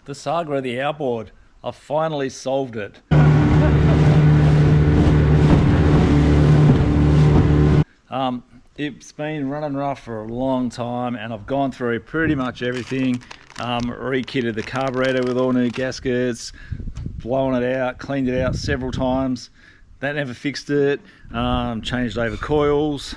The saga of the outboard. I've finally solved it. It's been running rough for a long time, and I've gone through pretty much everything. Re-kitted the carburetor with all new gaskets, blown it out, cleaned it out several times. That never fixed it. Changed over coils,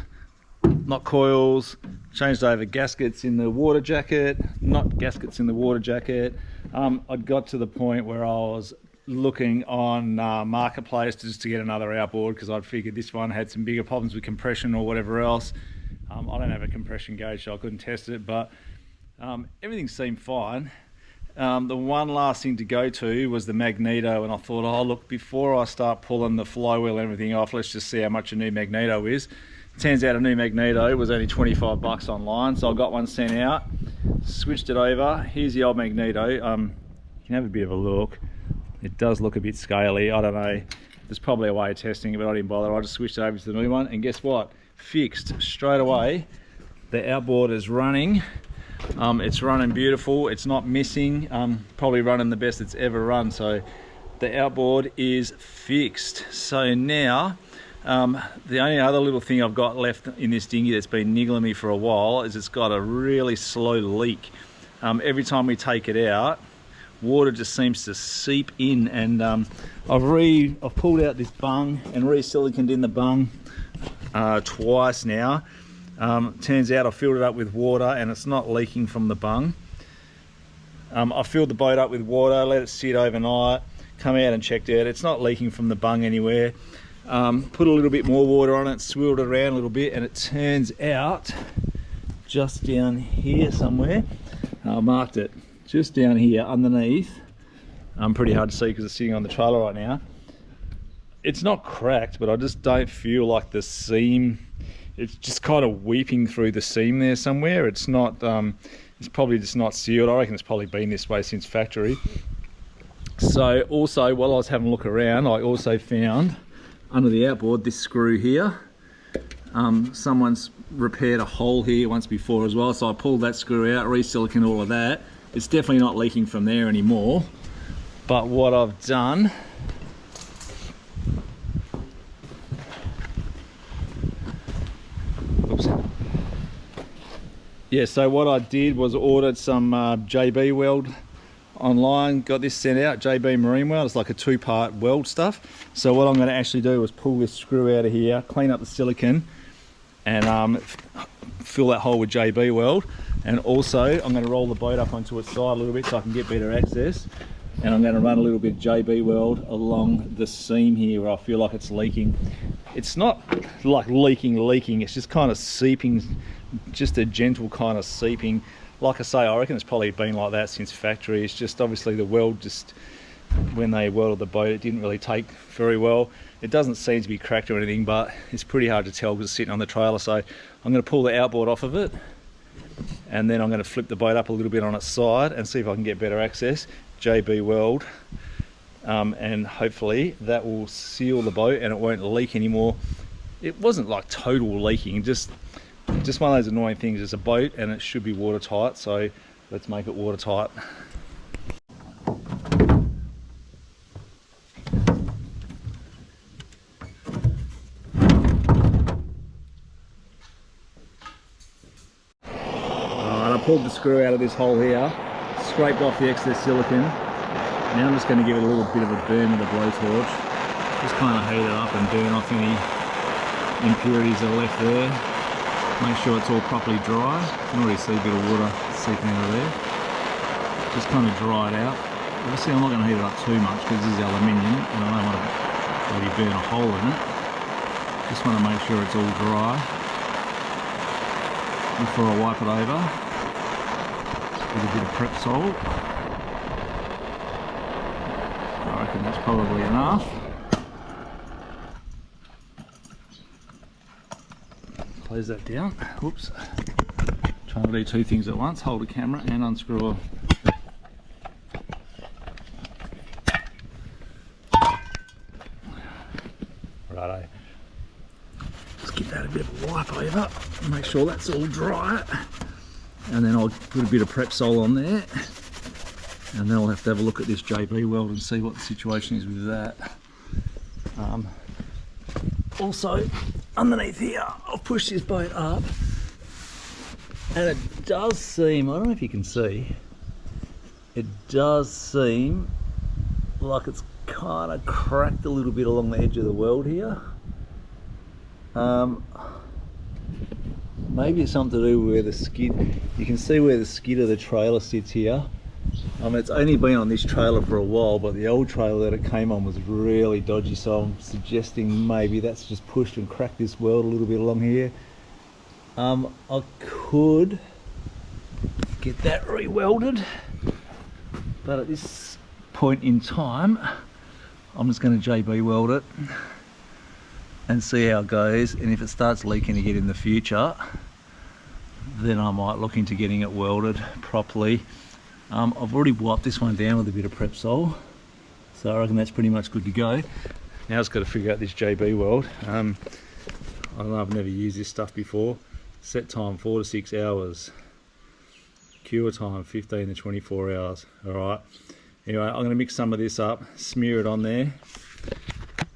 not coils. Changed over gaskets in the water jacket, not gaskets in the water jacket. I got to the point where I was looking on Marketplace just to get another outboard, because I'd figured this one had some bigger problems with compression or whatever else. I don't have a compression gauge, so I couldn't test it, but everything seemed fine. The one last thing to go to was the magneto, and I thought, oh look, before I start pulling the flywheel and everything off, let's just see how much a new magneto is. Turns out a new magneto was only 25 bucks online, so I got one sent out, switched it over. Here's the old magneto. You can have a bit of a look. It does look a bit scaly. I don't know, there's probably a way of testing it, but I didn't bother. I just switched it over to the new one, and guess what? Fixed straight away. The outboard is running. It's running beautiful. It's not missing. Probably running the best it's ever run. So the outboard is fixed. So now the only other little thing I've got left in this dinghy that's been niggling me for a while is it's got a really slow leak. Every time we take it out, water just seems to seep in, and I've pulled out this bung and re-siliconed in the bung twice now. Turns out I filled it up with water and it's not leaking from the bung. I filled the boat up with water, let it sit overnight, come out and checked it. It's not leaking from the bung anywhere. Put a little bit more water on it, swirled it around a little bit, and it turns out just down here somewhere, I marked it, just down here underneath. Pretty hard to see because it's sitting on the trailer right now. It's not cracked, but I just don't feel like the seam, it's just kind of weeping through the seam there somewhere. It's not, it's probably just not sealed. I reckon it's probably been this way since factory. So also, while I was having a look around, I also found under the outboard this screw here. Someone's repaired a hole here once before as well, so I pulled that screw out, re-siliconed all of that. It's definitely not leaking from there anymore. But what I've done, yeah, so what I did was ordered some JB weld online, got this sent out, JB Marine Weld. It's like a two-part weld stuff. So what I'm going to actually do is pull this screw out of here, clean up the silicone, and fill that hole with JB weld. And also I'm going to roll the boat up onto its side a little bit so I can get better access. And I'm going to run a little bit of JB weld along the seam here where I feel like it's leaking. It's not like leaking, it's just kind of seeping, just a gentle kind of seeping. Like I say, I reckon it's probably been like that since factory. It's just obviously the weld, just when they welded the boat, it didn't really take very well. It doesn't seem to be cracked or anything, but it's pretty hard to tell because it's sitting on the trailer. So I'm going to pull the outboard off of it, and then I'm going to flip the boat up a little bit on its side and see if I can get better access. JB weld, and hopefully that will seal the boat and it won't leak anymore. It wasn't like total leaking, just one of those annoying things. It's a boat and it should be watertight, so let's make it watertight. Alright, I pulled the screw out of this hole here, scraped off the excess silicone. Now I'm just going to give it a little bit of a burn with a blowtorch. Just kind of heat it up and burn off any impurities that are left there. Make sure it's all properly dry. You can already see a bit of water seeping out of there. Just kind of dry it out. Obviously I'm not going to heat it up too much because this is aluminium and I don't want to maybe burn a hole in it. Just want to make sure it's all dry before I wipe it over with a bit of prep salt. I reckon that's probably enough. Close that down. Whoops. Trying to do two things at once, hold a camera and unscrew a righto. Just give that a bit of a wipe over, make sure that's all dry, and then I'll put a bit of prep sol on there. and then I'll have to have a look at this JB weld and see what the situation is with that. Also, underneath here, I've pushed this boat up, and it does seem, I don't know if you can see, it does seem like it's kind of cracked a little bit along the edge of the weld here. Maybe it's something to do with where the skid, you can see where the skid of the trailer sits here. It's only been on this trailer for a while, but the old trailer that it came on was really dodgy, so I'm suggesting maybe that's just pushed and cracked this weld a little bit along here. I could get that re-welded, but at this point in time I'm just going to JB weld it and see how it goes, and if it starts leaking again in the future, then I might look into getting it welded properly. I've already wiped this one down with a bit of prep sol, so I reckon that's pretty much good to go. Now I've just got to figure out this JB weld. I don't know, I've never used this stuff before. Set time 4 to 6 hours. Cure time 15 to 24 hours. Alright, anyway, I'm going to mix some of this up, smear it on there,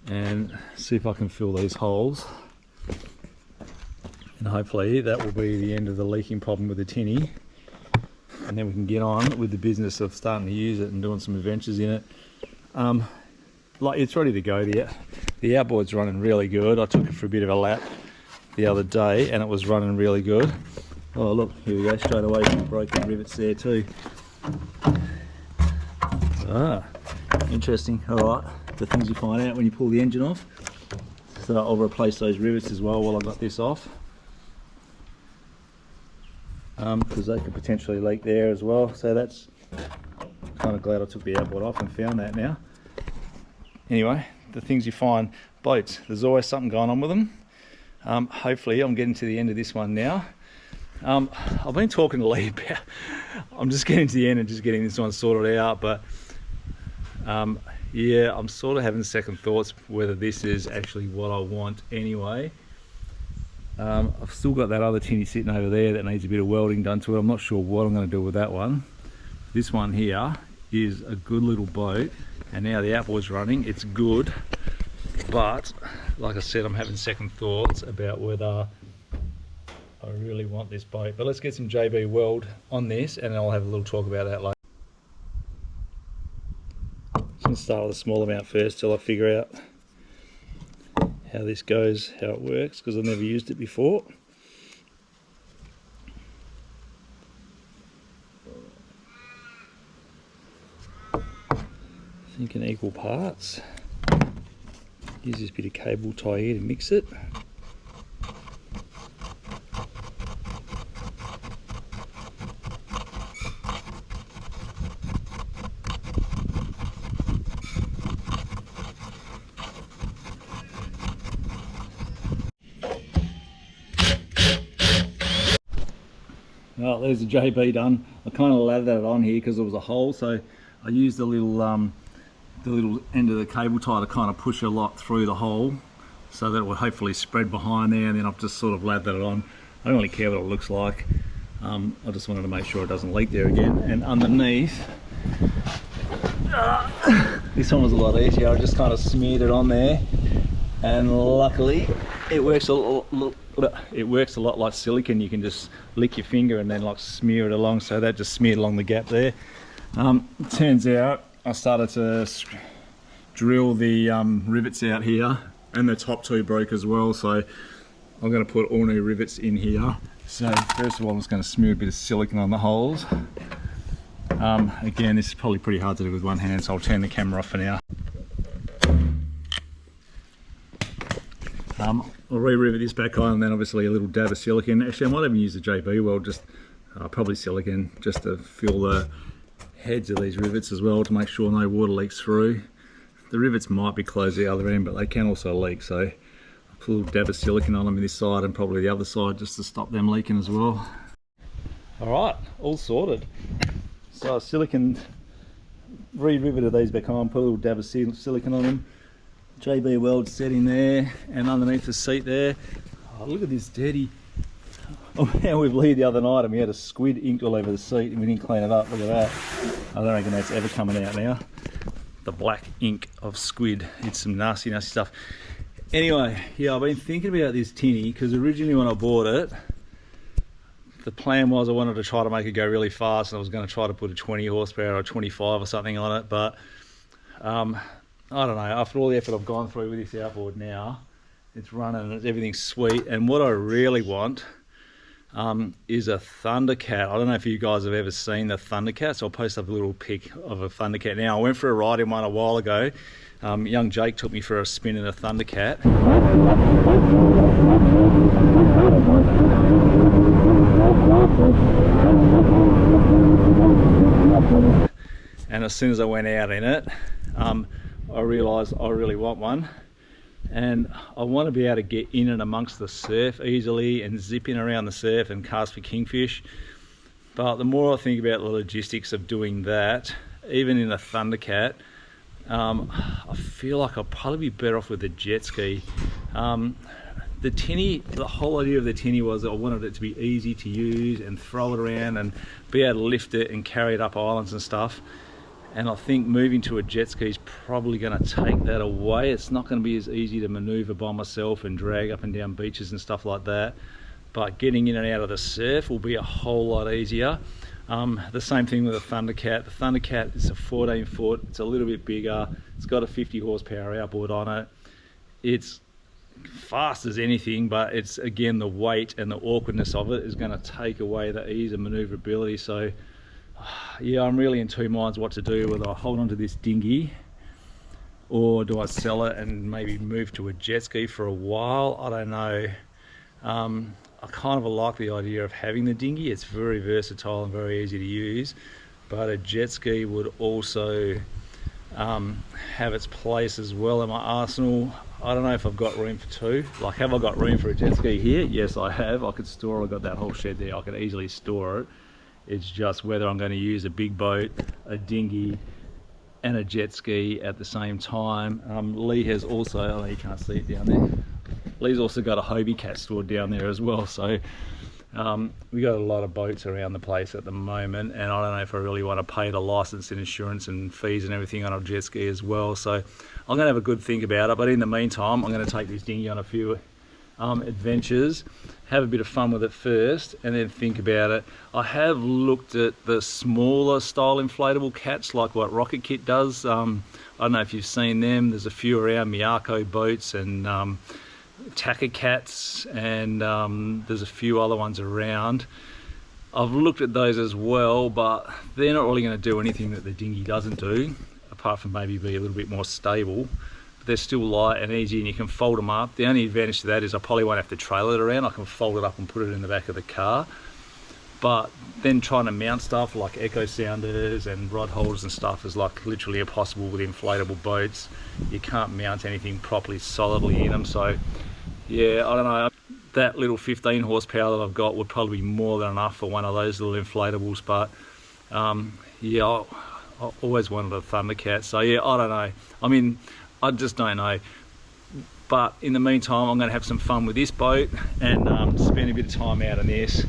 and see if I can fill these holes. And hopefully that will be the end of the leaking problem with the tinny. And then we can get on with the business of starting to use it and doing some adventures in it. Like, it's ready to go. The outboard's running really good. I took it for a bit of a lap the other day and it was running really good. Oh look, here we go, straight away some broken rivets there too. Interesting. Alright, the things you find out when you pull the engine off. So I'll replace those rivets as well while I got this off. Because they could potentially leak there as well, so that's kind of glad I took the outboard off and found that now. Anyway, the things you find, boats, there's always something going on with them. Hopefully I'm getting to the end of this one now. I've been talking to Lee about, I'm just getting to the end and just getting this one sorted out, but yeah, I'm sort of having second thoughts whether this is actually what I want anyway. I've still got that other tinny sitting over there that needs a bit of welding done to it. I'm not sure what I'm going to do with that one. This one here is a good little boat, and now the outboard's running, it's good, but like I said, I'm having second thoughts about whether I really want this boat. But let's get some JB weld on this and I'll have a little talk about that later. I'm going to start with a small amount first till I figure out how this goes, how it works, because I've never used it before. I think in equal parts. Use this bit of cable tie here to mix it. Oh, there's the JB done. I kind of lathered it on here because there was a hole, so I used the little end of the cable tie to kind of push a lot through the hole so that it would hopefully spread behind there, and then I've just sort of lathered it on. I don't really care what it looks like. I just wanted to make sure it doesn't leak there again. And underneath, this one was a lot easier. I just kind of smeared it on there, and luckily it works a lot like silicone. You can just lick your finger and then like smear it along, so that just smeared along the gap there. It turns out I started to drill the rivets out here, and the top two broke as well, so I'm going to put all new rivets in here. So first of all, I'm just going to smear a bit of silicone on the holes. Again, this is probably pretty hard to do with one hand, so I'll turn the camera off for now. I'll re-rivet this back on, and then obviously a little dab of silicone. Actually, I might even use the JB weld, just probably silicone, just to fill the heads of these rivets as well, to make sure no water leaks through. The rivets might be closed the other end, but they can also leak, so I'll put a little dab of silicone on them this side and probably the other side, just to stop them leaking as well. Alright, all sorted. So silicone, re-riveted these back on, put a little dab of silicone on them. JB weld set in there, and underneath the seat there. Oh, look at this dirty. I went out with Lee the other night and we had a squid inked all over the seat and we didn't clean it up. Look at that. I don't reckon that's ever coming out now. The black ink of squid. It's some nasty, nasty stuff. Anyway, yeah, I've been thinking about this tinny because originally when I bought it, the plan was I wanted to try to make it go really fast and I was going to try to put a 20 horsepower or 25 or something on it, but I don't know, after all the effort I've gone through with this outboard now, it's running and everything's sweet, and what I really want is a Thundercat. I don't know if you guys have ever seen the Thundercat, so I'll post up a little pic of a Thundercat. Now, I went for a ride in one a while ago. Young Jake took me for a spin in a Thundercat. And as soon as I went out in it, I realised I really want one. And I want to be able to get in and amongst the surf easily and zip in around the surf and cast for kingfish. But the more I think about the logistics of doing that, even in a Thundercat, I feel like I'll probably be better off with a jet ski. The tinny, the whole idea of the tinny was that I wanted it to be easy to use and throw it around and be able to lift it and carry it up islands and stuff. And I think moving to a jet ski is probably going to take that away. It's not going to be as easy to maneuver by myself and drag up and down beaches and stuff like that. But getting in and out of the surf will be a whole lot easier. The same thing with the Thundercat. The Thundercat is a 14 foot, it's a little bit bigger, it's got a 50 horsepower outboard on it. It's fast as anything, but it's again the weight and the awkwardness of it is going to take away the ease and maneuverability. So yeah, I'm really in two minds what to do, whether I hold on to this dinghy or do I sell it and maybe move to a jet ski for a while. I don't know. I kind of like the idea of having the dinghy. It's very versatile and very easy to use, but a jet ski would also have its place as well in my arsenal. I don't know if I've got room for two. Like, have I got room for a jet ski here? Yes, I have. I could store it. I've got that whole shed there. I could easily store it. It's just whether I'm going to use a big boat, a dinghy, and a jet ski at the same time. Lee has also, oh, you can't see it down there. Lee's also got a Hobie Cat stored down there as well. So we got a lot of boats around the place at the moment, and I don't know if I really want to pay the license and insurance and fees and everything on a jet ski as well. So I'm going to have a good think about it. But in the meantime, I'm going to take this dinghy on a few adventures, have a bit of fun with it first, and then think about it. I have looked at the smaller style inflatable cats like what Rocket Kit does. I don't know if you've seen them. There's a few around, Miyako boats and Taka Cats, and there's a few other ones around. I've looked at those as well, but they're not really going to do anything that the dinghy doesn't do, apart from maybe be a little bit more stable. They're still light and easy and you can fold them up. The only advantage to that is I probably won't have to trailer it around. I can fold it up and put it in the back of the car. But then trying to mount stuff like echo sounders and rod holders and stuff is like literally impossible with inflatable boats. You can't mount anything properly solidly in them. So yeah, I don't know. That little 15 horsepower that I've got would probably be more than enough for one of those little inflatables. But yeah, I always wanted a Thundercat. So yeah, I don't know. I mean, I just don't know. But in the meantime, I'm going to have some fun with this boat and spend a bit of time out on this,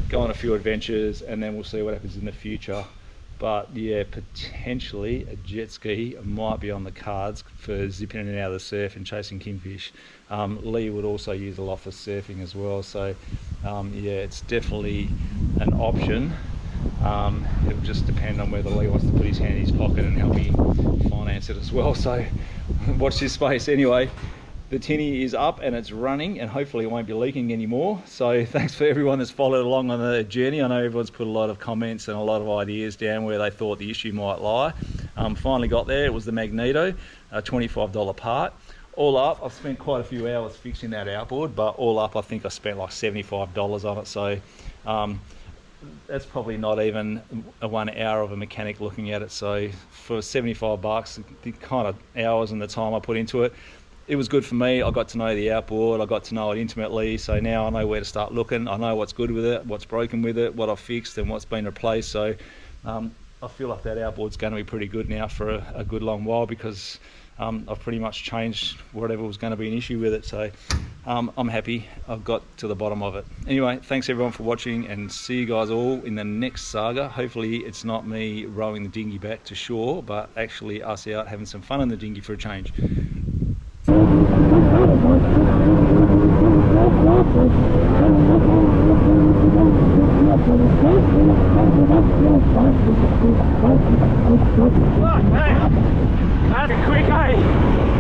go on a few adventures, and then we'll see what happens in the future. But yeah, potentially a jet ski might be on the cards for zipping in and out of the surf and chasing kingfish. Lee would also use a lot for surfing as well. So yeah, it's definitely an option. It'll just depend on whether Lee wants to put his hand in his pocket and help me finance it as well. So watch this space. Anyway, the tinny is up and it's running, and hopefully it won't be leaking anymore. So thanks for everyone that's followed along on the journey. I know everyone's put a lot of comments and a lot of ideas down where they thought the issue might lie. Finally got there. It was the magneto, a $25 part. All up, I've spent quite a few hours fixing that outboard, but all up I think I spent like $75 on it. So that's probably not even a 1 hour of a mechanic looking at it. So for 75 bucks, the kind of hours and the time I put into it, it was good for me. I got to know the outboard, I got to know it intimately, so now I know where to start looking. I know what's good with it, what's broken with it, what I've fixed and what's been replaced. So I feel like that outboard's going to be pretty good now for a good long while, because I've pretty much changed whatever was going to be an issue with it. So I'm happy I've got to the bottom of it. Anyway, thanks everyone for watching, and see you guys all in the next saga. Hopefully it's not me rowing the dinghy back to shore, but actually us out having some fun in the dinghy for a change. Oh, hey, that's quick, eh?